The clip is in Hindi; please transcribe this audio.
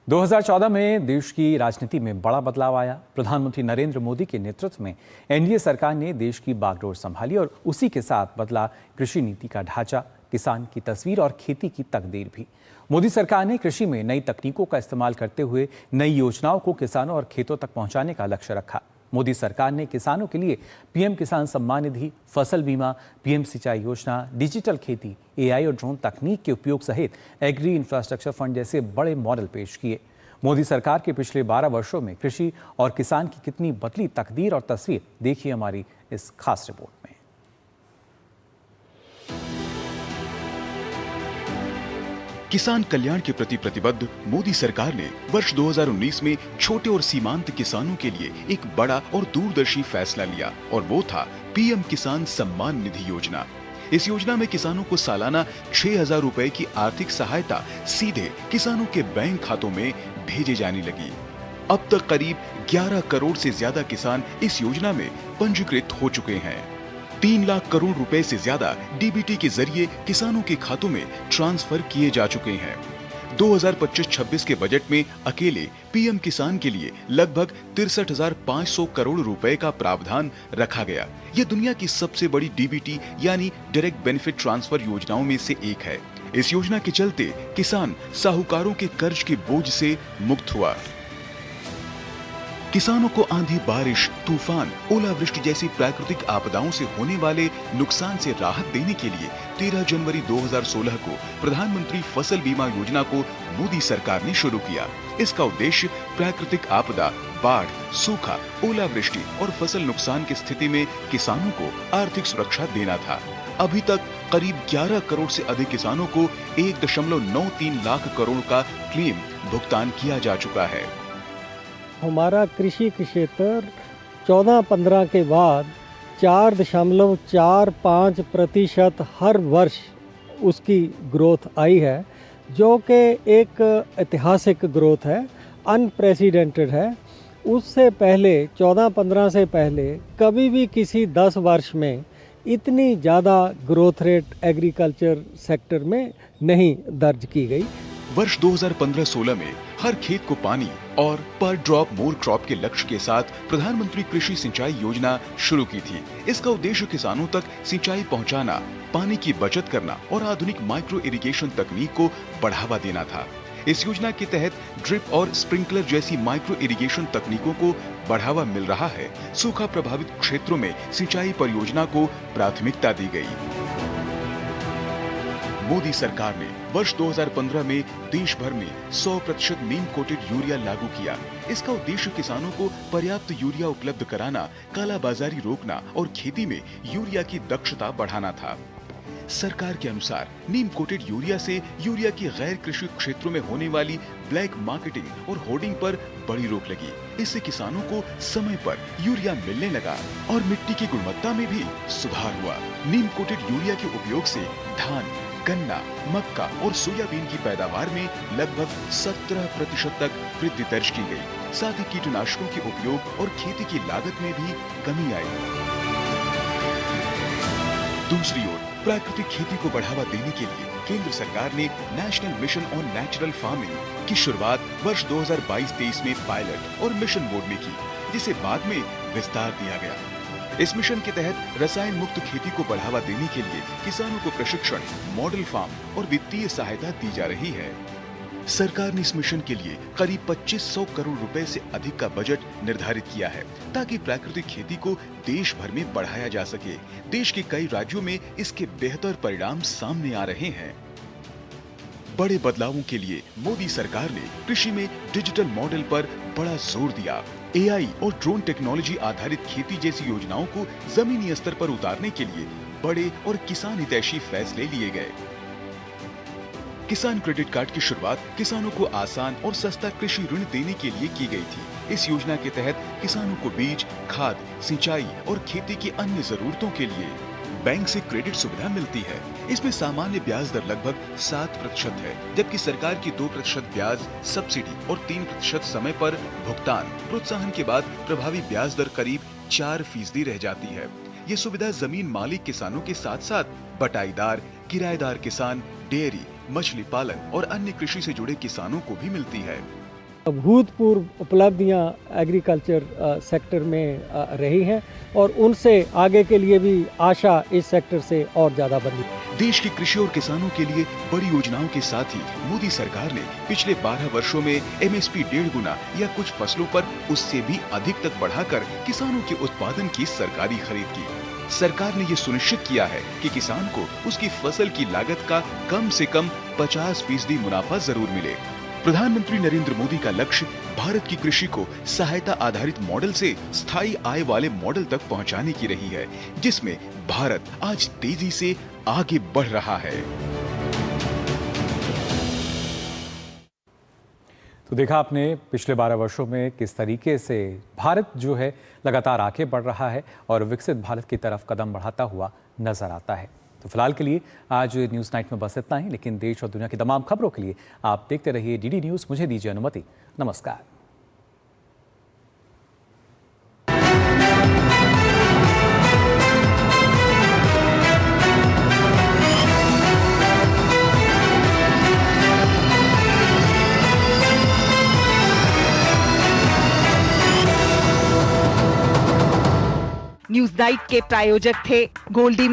2014 में देश की राजनीति में बड़ा बदलाव आया। प्रधानमंत्री नरेंद्र मोदी के नेतृत्व में एनडीए सरकार ने देश की बागडोर संभाली और उसी के साथ बदला कृषि नीति का ढांचा, किसान की तस्वीर और खेती की तकदीर भी। मोदी सरकार ने कृषि में नई तकनीकों का इस्तेमाल करते हुए नई योजनाओं को किसानों और खेतों तक पहुंचाने का लक्ष्य रखा। मोदी सरकार ने किसानों के लिए पीएम किसान सम्मान निधि, फसल बीमा, पीएम सिंचाई योजना, डिजिटल खेती, एआई और ड्रोन तकनीक के उपयोग सहित एग्री इंफ्रास्ट्रक्चर फंड जैसे बड़े मॉडल पेश किए। मोदी सरकार के पिछले 12 वर्षों में कृषि और किसान की कितनी बदली तकदीर और तस्वीर, देखिए हमारी इस खास रिपोर्ट में। किसान कल्याण के प्रति प्रतिबद्ध मोदी सरकार ने वर्ष 2019 में छोटे और सीमांत किसानों के लिए एक बड़ा और दूरदर्शी फैसला लिया और वो था पीएम किसान सम्मान निधि योजना। इस योजना में किसानों को सालाना 6,000 रुपए की आर्थिक सहायता सीधे किसानों के बैंक खातों में भेजे जाने लगी। अब तक करीब 11 करोड़ से ज्यादा किसान इस योजना में पंजीकृत हो चुके हैं। 3 लाख करोड़ रुपए से ज्यादा डीबीटी के जरिए किसानों के खातों में ट्रांसफर किए जा चुके हैं। 2025-26 के बजट में अकेले पीएम किसान के लिए लगभग 63,500 करोड़ रुपए का प्रावधान रखा गया। यह दुनिया की सबसे बड़ी डीबीटी यानी डायरेक्ट बेनिफिट ट्रांसफर योजनाओं में से एक है। इस योजना के चलते किसान साहूकारों के कर्ज के बोझ से मुक्त हुआ। किसानों को आंधी, बारिश, तूफान, ओलावृष्टि जैसी प्राकृतिक आपदाओं से होने वाले नुकसान से राहत देने के लिए 13 जनवरी 2016 को प्रधानमंत्री फसल बीमा योजना को मोदी सरकार ने शुरू किया। इसका उद्देश्य प्राकृतिक आपदा, बाढ़, सूखा, ओलावृष्टि और फसल नुकसान की स्थिति में किसानों को आर्थिक सुरक्षा देना था। अभी तक करीब 11 करोड़ से अधिक किसानों को 1.93 लाख करोड़ का क्लेम भुगतान किया जा चुका है। हमारा कृषि क्षेत्र 14-15 के बाद 4.45% हर वर्ष उसकी ग्रोथ आई है, जो कि एक ऐतिहासिक ग्रोथ है, अनप्रेसिडेंटेड है। उससे पहले 14-15 से पहले कभी भी किसी 10 वर्ष में इतनी ज़्यादा ग्रोथ रेट एग्रीकल्चर सेक्टर में नहीं दर्ज की गई। वर्ष 2015-16 में हर खेत को पानी और पर ड्रॉप मोर क्रॉप के लक्ष्य के साथ प्रधानमंत्री कृषि सिंचाई योजना शुरू की थी। इसका उद्देश्य किसानों तक सिंचाई पहुंचाना, पानी की बचत करना और आधुनिक माइक्रो इरिगेशन तकनीक को बढ़ावा देना था। इस योजना के तहत ड्रिप और स्प्रिंकलर जैसी माइक्रो इरिगेशन तकनीकों को बढ़ावा मिल रहा है। सूखा प्रभावित क्षेत्रों में सिंचाई परियोजना को प्राथमिकता दी गई। मोदी सरकार ने वर्ष 2015 में देश भर में 100% नीम कोटेड यूरिया लागू किया। इसका उद्देश्य किसानों को पर्याप्त यूरिया उपलब्ध कराना, कालाबाजारी रोकना और खेती में यूरिया की दक्षता बढ़ाना था। सरकार के अनुसार नीम कोटेड यूरिया से यूरिया की गैर कृषि क्षेत्रों में होने वाली ब्लैक मार्केटिंग और होर्डिंग पर बड़ी रोक लगी। इससे किसानों को समय पर यूरिया मिलने लगा और मिट्टी की गुणवत्ता में भी सुधार हुआ। नीम कोटेड यूरिया के उपयोग से धान, गन्ना, मक्का और सोयाबीन की पैदावार में लगभग 17% तक वृद्धि दर्ज की गई। साथ ही कीटनाशकों के उपयोग और खेती की लागत में भी कमी आई। दूसरी ओर प्राकृतिक खेती को बढ़ावा देने के लिए केंद्र सरकार ने national mission on natural farming की शुरुआत वर्ष 2022-23 में पायलट और मिशन मोड में की, जिसे बाद में विस्तार दिया गया। इस मिशन के तहत रसायन मुक्त खेती को बढ़ावा देने के लिए किसानों को प्रशिक्षण, मॉडल फार्म और वित्तीय सहायता दी जा रही है। सरकार ने इस मिशन के लिए करीब 2500 करोड़ रुपए से अधिक का बजट निर्धारित किया है, ताकि प्राकृतिक खेती को देश भर में बढ़ाया जा सके। देश के कई राज्यों में इसके बेहतर परिणाम सामने आ रहे हैं। बड़े बदलावों के लिए मोदी सरकार ने कृषि में डिजिटल मॉडल पर बड़ा जोर दिया। एआई और ड्रोन टेक्नोलॉजी आधारित खेती जैसी योजनाओं को जमीनी स्तर पर उतारने के लिए बड़े और किसान हितैषी फैसले लिए गए। किसान क्रेडिट कार्ड की शुरुआत किसानों को आसान और सस्ता कृषि ऋण देने के लिए की गई थी। इस योजना के तहत किसानों को बीज, खाद, सिंचाई और खेती की अन्य जरूरतों के लिए बैंक से क्रेडिट सुविधा मिलती है। इसमें सामान्य ब्याज दर लगभग 7% है, जबकि सरकार की 2% ब्याज सब्सिडी और 3% समय पर भुगतान प्रोत्साहन के बाद प्रभावी ब्याज दर करीब 4% रह जाती है। ये सुविधा जमीन मालिक किसानों के साथ साथ बटाईदार, किराएदार किसान, डेयरी, मछली पालन और अन्य कृषि से जुड़े किसानों को भी मिलती है। भूतपूर्व उपलब्धियां एग्रीकल्चर सेक्टर में रही हैं और उनसे आगे के लिए भी आशा इस सेक्टर से और ज़्यादा बनी। देश के कृषि और किसानों के लिए बड़ी योजनाओं के साथ ही मोदी सरकार ने पिछले 12 वर्षों में एमएसपी 1.5 गुना या कुछ फसलों पर उससे भी अधिक तक बढ़ाकर किसानों के उत्पादन की सरकारी खरीद की। सरकार ने ये सुनिश्चित किया है कि किसान को उसकी फसल की लागत का कम से कम 50% मुनाफा जरूर मिले। प्रधानमंत्री नरेंद्र मोदी का लक्ष्य भारत की कृषि को सहायता आधारित मॉडल से स्थायी आय वाले मॉडल तक पहुंचाने की रही है, जिसमें भारत आज तेजी से आगे बढ़ रहा है। तो देखा आपने पिछले 12 वर्षों में किस तरीके से भारत जो है लगातार आगे बढ़ रहा है और विकसित भारत की तरफ कदम बढ़ाता हुआ नजर आता है। तो फिलहाल के लिए आज न्यूज़ नाइट में बस इतना ही, लेकिन देश और दुनिया की तमाम खबरों के लिए आप देखते रहिए डीडी न्यूज़। मुझे दीजिए अनुमति। नमस्कार। न्यूज नाइट के प्रायोजक थे गोल्डी